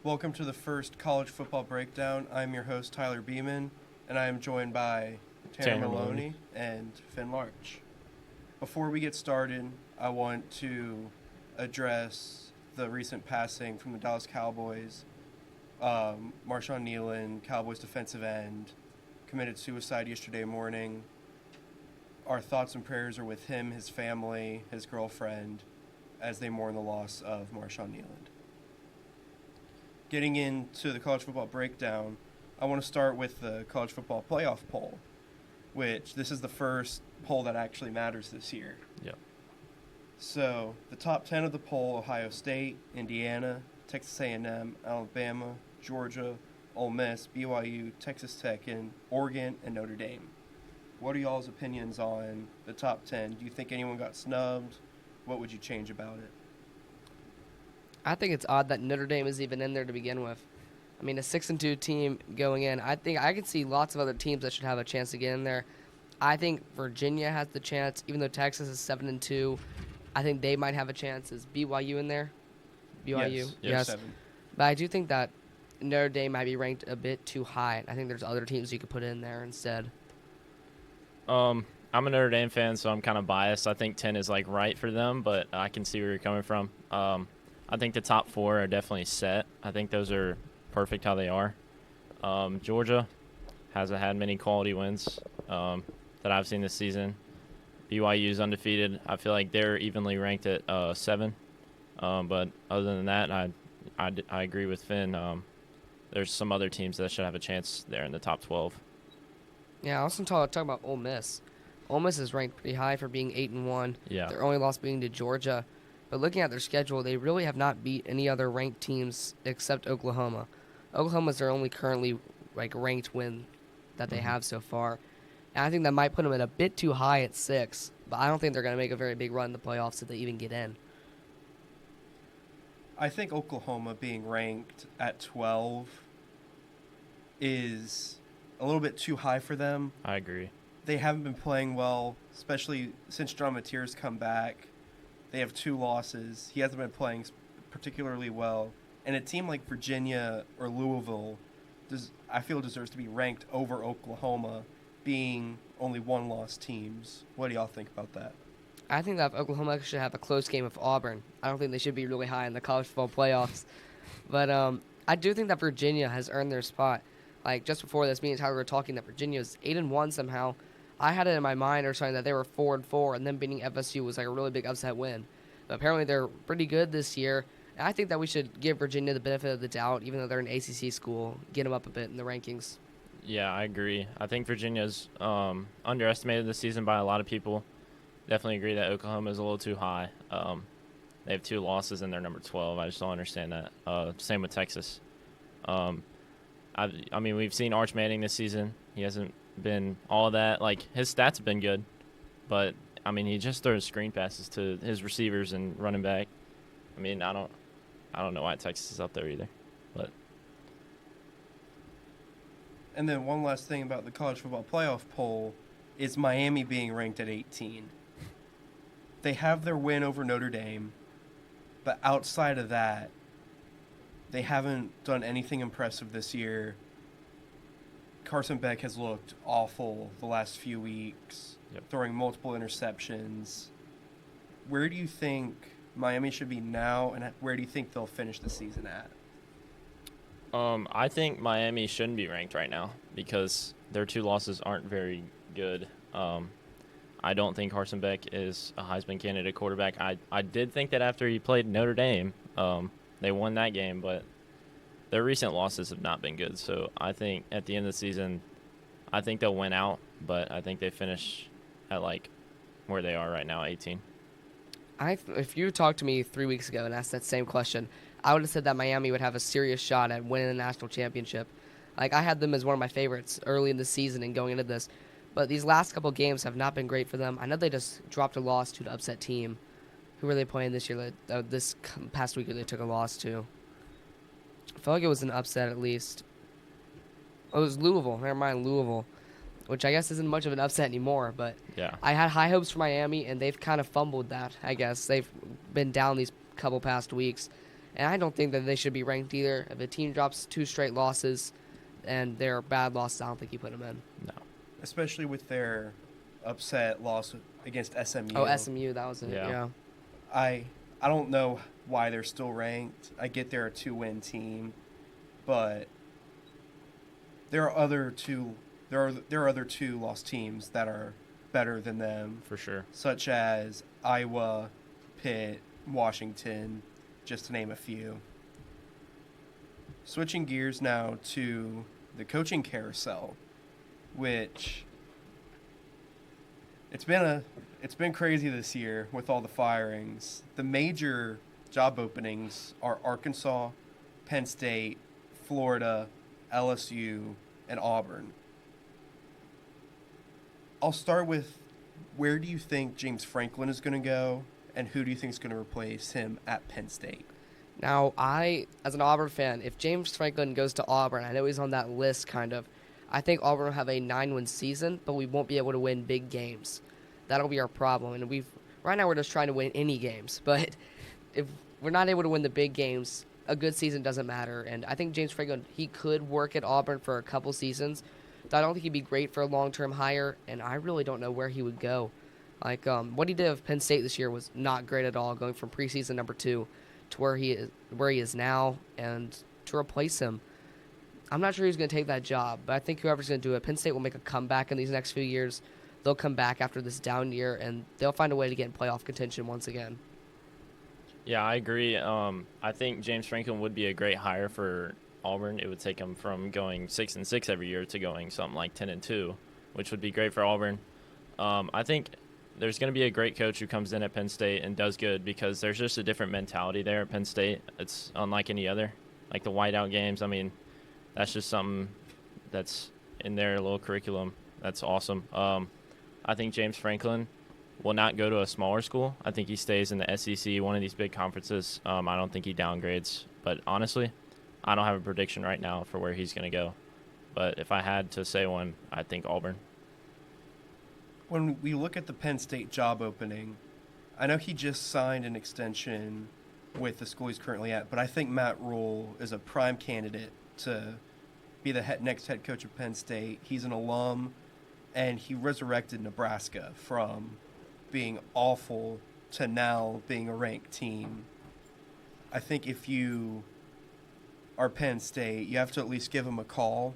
Welcome to the first college football breakdown. I'm your host, Tyler Beaman, and I am joined by Tanner Maloney and Finn Larch. Before we get started, I want to address the recent passing from the Dallas Cowboys. Marshawn Nealon, Cowboys defensive end, committed suicide yesterday morning. Our thoughts and prayers are with him, his family, his girlfriend, as they mourn the loss of Marshawn Nealon. Getting into the college football breakdown, I want to start with the college football playoff poll, which this is the first poll that actually matters this year. Yep. So the top 10 of the poll: Ohio State, Indiana, Texas A&M, Alabama, Georgia, Ole Miss, BYU, Texas Tech, and Oregon, and Notre Dame. What are y'all's opinions on the top 10? Do you think anyone got snubbed? What would you change about it? I think it's odd that Notre Dame is even in there to begin with. I mean, a 6-2 team going in. I think I could see lots of other teams that should have a chance to get in there. I think Virginia has the chance, even though Texas is 7-2. I think they might have a chance. Is BYU in there? BYU, Yes. But I do think that Notre Dame might be ranked a bit too high. I think there's other teams you could put in there instead. I'm a Notre Dame fan, so I'm kind of biased. I think 10 is right for them, but I can see where you're coming from. I think the top four are definitely set. I think those are perfect how they are. Georgia hasn't had many quality wins that I've seen this season. BYU is undefeated. I feel like they're evenly ranked at 7. But other than that, I agree with Finn. There's some other teams that should have a chance there in the top 12. Yeah, I also talk about Ole Miss. Ole Miss is ranked pretty high for being 8-1. Yeah. Their only loss being to Georgia. But looking at their schedule, they really have not beat any other ranked teams except Oklahoma. Oklahoma's their only currently ranked win that they have so far. And I think that might put them at a bit too high at 6. But I don't think they're going to make a very big run in the playoffs if they even get in. I think Oklahoma being ranked at 12 is a little bit too high for them. I agree. They haven't been playing well, especially since John Mateer's come back. They have 2 losses. He hasn't been playing particularly well. And a team like Virginia or Louisville, I feel deserves to be ranked over Oklahoma, being only 1-loss teams. What do y'all think about that? I think that Oklahoma should have a close game with Auburn. I don't think they should be really high in the college football playoffs. But I do think that Virginia has earned their spot. Just before this, me and Tyler were talking that Virginia is 8-1 somehow. I had it in my mind or something that they were 4-4, and then beating FSU was a really big upset win. But apparently they're pretty good this year. And I think that we should give Virginia the benefit of the doubt, even though they're an ACC school, get them up a bit in the rankings. Yeah, I agree. I think Virginia's underestimated this season by a lot of people. Definitely agree that Oklahoma is a little too high. They have 2 losses and they're number 12. I just don't understand that. Same with Texas. I mean, we've seen Arch Manning this season. He hasn't been all that. His stats have been good, but I mean, he just throws screen passes to his receivers and running back. I mean, I don't know why Texas is up there either, but. And then one last thing about the college football playoff poll is Miami being ranked at 18. They have their win over Notre Dame, but outside of that, they haven't done anything impressive this year. Carson Beck has looked awful the last few weeks, throwing multiple interceptions. Where do you think Miami should be now, and where do you think they'll finish the season at? I think Miami shouldn't be ranked right now because their 2 losses aren't very good. I don't think Carson Beck is a Heisman candidate quarterback. I did think that after he played Notre Dame, they won that game, but their recent losses have not been good. So I think at the end of the season, I think they'll win out, but I think they finish at where they are right now, 18. If you talked to me 3 weeks ago and asked that same question, I would have said that Miami would have a serious shot at winning the national championship. I had them as one of my favorites early in the season and going into this. But these last couple games have not been great for them. I know they just dropped a loss to an upset team. Who were they playing this year? This past week they took a loss to. I felt like it was an upset at least. Oh, it was Louisville. Never mind, Louisville. Which I guess isn't much of an upset anymore. But yeah, I had high hopes for Miami, and they've kind of fumbled that, I guess. They've been down these couple past weeks. And I don't think that they should be ranked either. If a team drops 2 straight losses and they're bad losses, I don't think you put them in. No. Especially with their upset loss against SMU. Oh, SMU, that was it. Yeah. Yeah. I don't know why they're still ranked. I get they're a 2-win team, but there are other two lost teams that are better than them, For sure. such as Iowa, Pitt, Washington, just to name a few. Switching gears now to the coaching carousel, which it's been crazy this year with all the firings. The major job openings are Arkansas, Penn State, Florida, LSU, and Auburn. I'll start with, where do you think James Franklin is going to go, and who do you think is going to replace him at Penn State? Now, as an Auburn fan, if James Franklin goes to Auburn, I know he's on that list kind of. I think Auburn will have a 9-win season, but we won't be able to win big games. That'll be our problem. And right now we're just trying to win any games, but if we're not able to win the big games, a good season doesn't matter. And I think James Franklin, he could work at Auburn for a couple seasons, but I don't think he'd be great for a long-term hire, and I really don't know where he would go. Like, what he did with Penn State this year was not great at all, going from preseason number 2 to where he is now, and to replace him. I'm not sure who's going to take that job, but I think whoever's going to do it, Penn State will make a comeback in these next few years. They'll come back after this down year, and they'll find a way to get in playoff contention once again. Yeah, I agree. I think James Franklin would be a great hire for Auburn. It would take them from going 6-6 every year to going something like 10-2, which would be great for Auburn. I think there's going to be a great coach who comes in at Penn State and does good, because there's just a different mentality there at Penn State. It's unlike any other. Like the whiteout games, I mean, that's just something that's in their little curriculum. That's awesome. I think James Franklin will not go to a smaller school. I think he stays in the SEC, one of these big conferences. I don't think he downgrades. But honestly, I don't have a prediction right now for where he's going to go. But if I had to say one, I think Auburn. When we look at the Penn State job opening, I know he just signed an extension with the school he's currently at, but I think Matt Rule is a prime candidate to be the next head coach of Penn State. He's an alum, and he resurrected Nebraska from being awful to now being a ranked team. I think if you are Penn State, you have to at least give him a call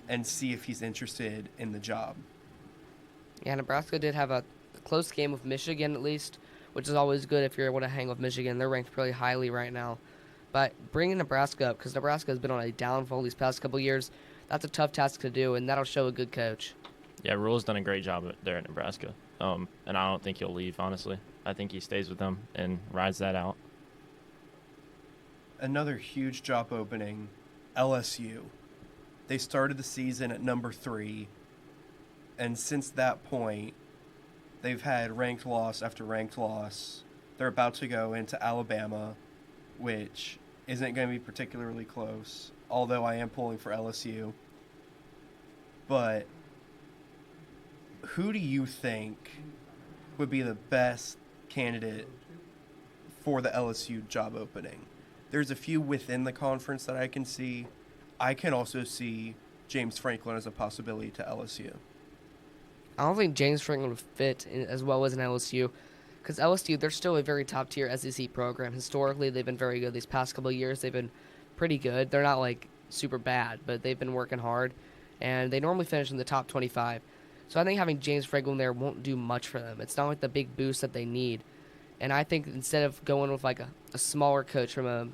and see if he's interested in the job. Yeah, Nebraska did have a close game with Michigan at least, which is always good if you're able to hang with Michigan. They're ranked pretty highly right now. But bringing Nebraska up, because Nebraska has been on a downfall these past couple years, that's a tough task to do, and that'll show a good coach. Yeah, Rule's done a great job there at Nebraska. And I don't think he'll leave, honestly. I think he stays with them and rides that out. Another huge job opening, LSU. They started the season at number 3, and since that point, they've had ranked loss after ranked loss. They're about to go into Alabama, which isn't going to be particularly close, although I am pulling for LSU. But who do you think would be the best candidate for the LSU job opening? There's a few within the conference that I can see. I can also see James Franklin as a possibility to LSU. I don't think James Franklin would fit as well as an LSU, because LSU, they're still a very top-tier SEC program. Historically, they've been very good. These past couple of years, they've been pretty good. They're not, like, super bad, but they've been working hard, and they normally finish in the top 25. So I think having James Franklin there won't do much for them. It's not like the big boost that they need. And I think instead of going with, like, a smaller coach from a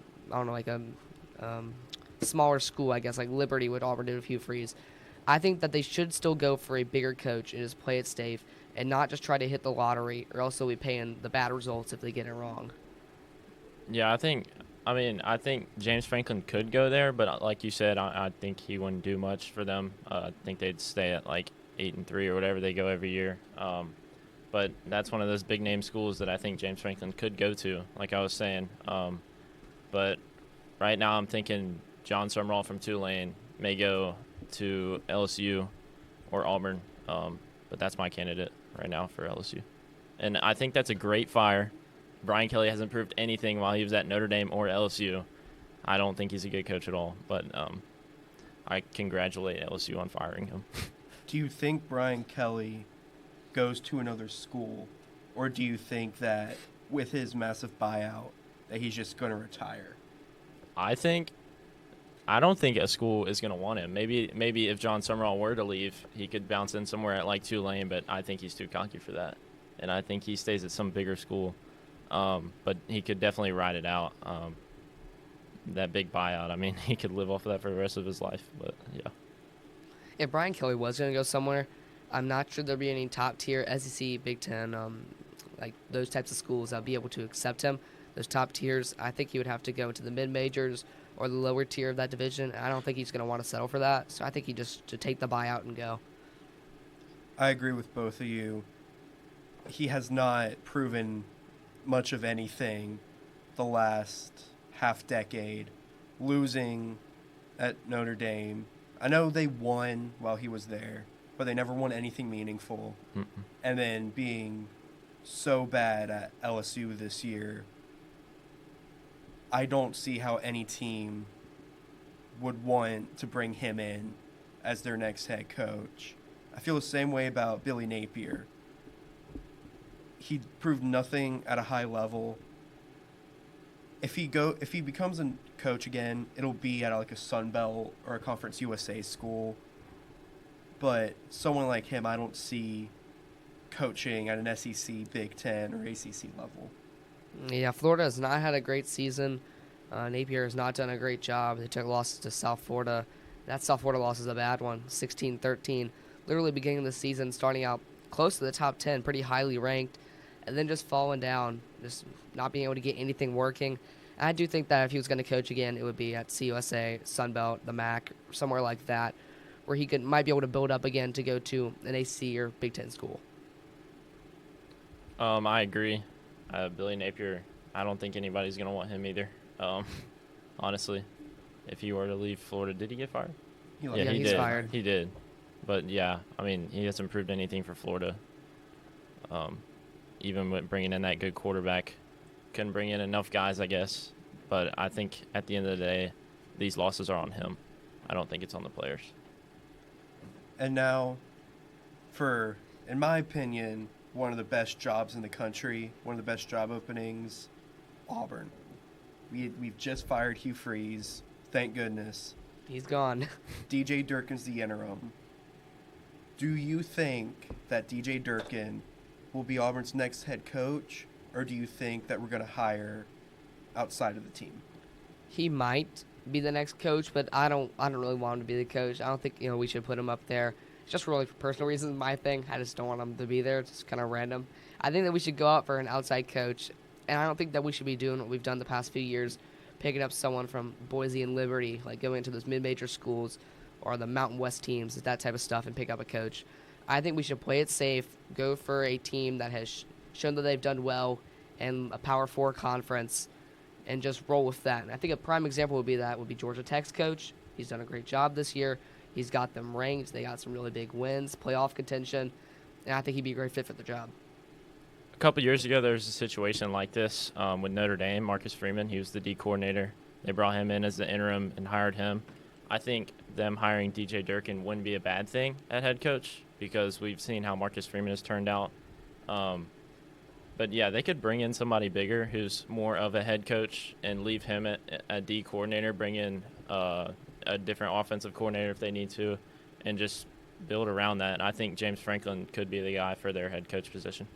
smaller school, I guess, like Liberty with Auburn did with Hugh Freeze, I think that they should still go for a bigger coach and just play it safe and not just try to hit the lottery, or else they'll be paying the bad results if they get it wrong. Yeah, I think James Franklin could go there, but like you said, I think he wouldn't do much for them. I think they'd stay at like 8-3 or whatever they go every year. But that's one of those big name schools that I think James Franklin could go to, like I was saying. But right now I'm thinking John Sumrall from Tulane may go to LSU or Auburn. But that's my candidate right now for LSU. And I think that's a great fire. Brian Kelly hasn't proved anything while he was at Notre Dame or LSU. I don't think he's a good coach at all, but I congratulate LSU on firing him. Do you think Brian Kelly goes to another school, or do you think that with his massive buyout that he's just going to retire? I don't think a school is going to want him. Maybe if John Summerall were to leave, he could bounce in somewhere at like Tulane, but I think he's too cocky for that. And I think he stays at some bigger school. But he could definitely ride it out. That big buyout, I mean, he could live off of that for the rest of his life. But, yeah. If Brian Kelly was going to go somewhere, I'm not sure there'd be any top-tier SEC, Big Ten, like those types of schools that would be able to accept him. Those top tiers, I think he would have to go into the mid-majors or the lower tier of that division. I don't think he's going to want to settle for that. So I think he just to take the buyout and go. I agree with both of you. He has not proven much of anything the last half decade, losing at Notre Dame. I know they won while he was there, but they never won anything meaningful. Mm-mm. And then being so bad at LSU this year, I don't see how any team would want to bring him in as their next head coach. I feel the same way about Billy Napier. He proved nothing at a high level. If he becomes a coach again, it'll be at like a Sun Belt or a Conference USA school. But someone like him, I don't see coaching at an SEC, Big Ten, or ACC level. Yeah, Florida has not had a great season. Napier has not done a great job. They took losses to South Florida. That South Florida loss is a bad one, 16-13. Literally beginning of the season, starting out close to the top 10, pretty highly ranked, and then just falling down, just not being able to get anything working. And I do think that if he was going to coach again, it would be at CUSA, Sunbelt, the MAC, somewhere like that, where he might be able to build up again to go to an ACC or Big Ten school. I agree. Billy Napier, I don't think anybody's going to want him either. Honestly, if he were to leave Florida, did he get fired? Yeah, he he's did. fired. He did. But, yeah, I mean, he hasn't proved anything for Florida. Even with bringing in that good quarterback, couldn't bring in enough guys, I guess. But I think at the end of the day, these losses are on him. I don't think it's on the players. And now, for, in my opinion, one of the best jobs in the country, one of the best job openings, Auburn. We've just fired Hugh Freeze, thank goodness. He's gone. DJ Durkin's the interim. Do you think that DJ Durkin will be Auburn's next head coach, or do you think that we're going to hire outside of the team? He might be the next coach, but I don't really want him to be the coach. I don't think we should put him up there. It's just really for personal reasons. My thing, I just don't want him to be there. It's just kind of random. I think that we should go out for an outside coach, and I don't think that we should be doing what we've done the past few years, picking up someone from Boise and Liberty, like going into those mid-major schools or the Mountain West teams, that type of stuff, and pick up a coach. I think we should play it safe, go for a team that has shown that they've done well in a Power 4 conference, and just roll with that. And I think a prime example would be Georgia Tech's coach. He's done a great job this year. He's got them ranked. They got some really big wins, playoff contention, and I think he'd be a great fit for the job. A couple years ago, there was a situation like this with Notre Dame. Marcus Freeman, he was the D coordinator. They brought him in as the interim and hired him. I think them hiring DJ Durkin wouldn't be a bad thing at head coach because we've seen how Marcus Freeman has turned out. But, yeah, they could bring in somebody bigger who's more of a head coach and leave him at a D coordinator, bring in a different offensive coordinator if they need to, and just build around that. And I think James Franklin could be the guy for their head coach position.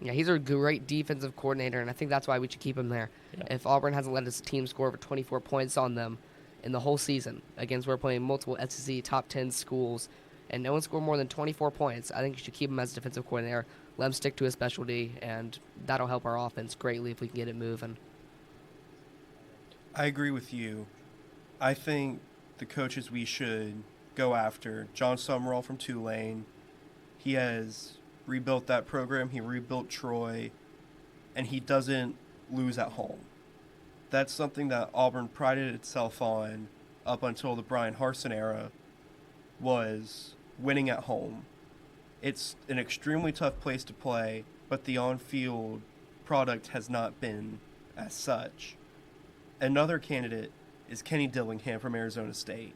Yeah, he's a great defensive coordinator, and I think that's why we should keep him there. Yeah. If Auburn hasn't let his team score over 24 points on them in the whole season, against we're playing multiple SEC top 10 schools, and no one scored more than 24 points, I think you should keep him as defensive coordinator, let him stick to his specialty, and that'll help our offense greatly if we can get it moving. I agree with you. I think the coaches we should go after, John Summerall from Tulane, he has rebuilt that program. He rebuilt Troy, and he doesn't lose at home. That's something that Auburn prided itself on up until the Brian Harsin era, was winning at home. It's an extremely tough place to play, but the on-field product has not been as such. Another candidate is Kenny Dillingham from Arizona State.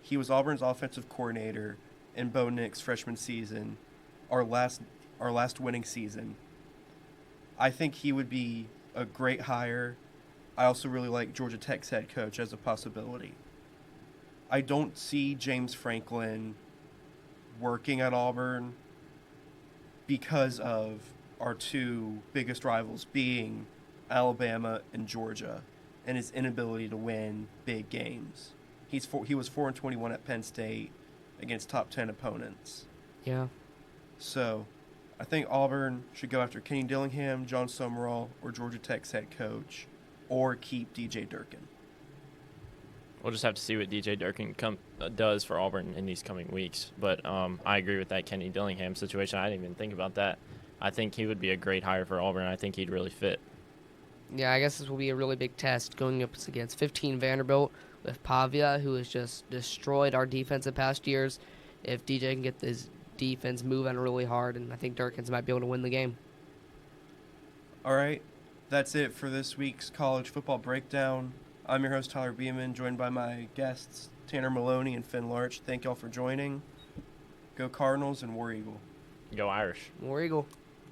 He was Auburn's offensive coordinator in Bo Nix's freshman season, our last winning season. I think he would be a great hire. I also really like Georgia Tech's head coach as a possibility. I don't see James Franklin working at Auburn because of our two biggest rivals being Alabama and Georgia and his inability to win big games. He was 4-21 at Penn State against top 10 opponents. Yeah. So I think Auburn should go after Kenny Dillingham, John Summerall, or Georgia Tech's head coach, or keep DJ Durkin. We'll just have to see what DJ Durkin does for Auburn in these coming weeks. But I agree with that Kenny Dillingham situation. I didn't even think about that. I think he would be a great hire for Auburn. I think he'd really fit. Yeah, I guess this will be a really big test going up against 15 Vanderbilt with Pavia, who has just destroyed our defense in past years. If DJ can get this defense moving really hard, and I think Durkins might be able to win the game. All right, that's it for this week's college football breakdown. I'm your host, Tyler Beaman, joined by my guests, Tanner Maloney and Finn Larch. Thank y'all for joining. Go Cardinals and War Eagle. Go Irish. War Eagle.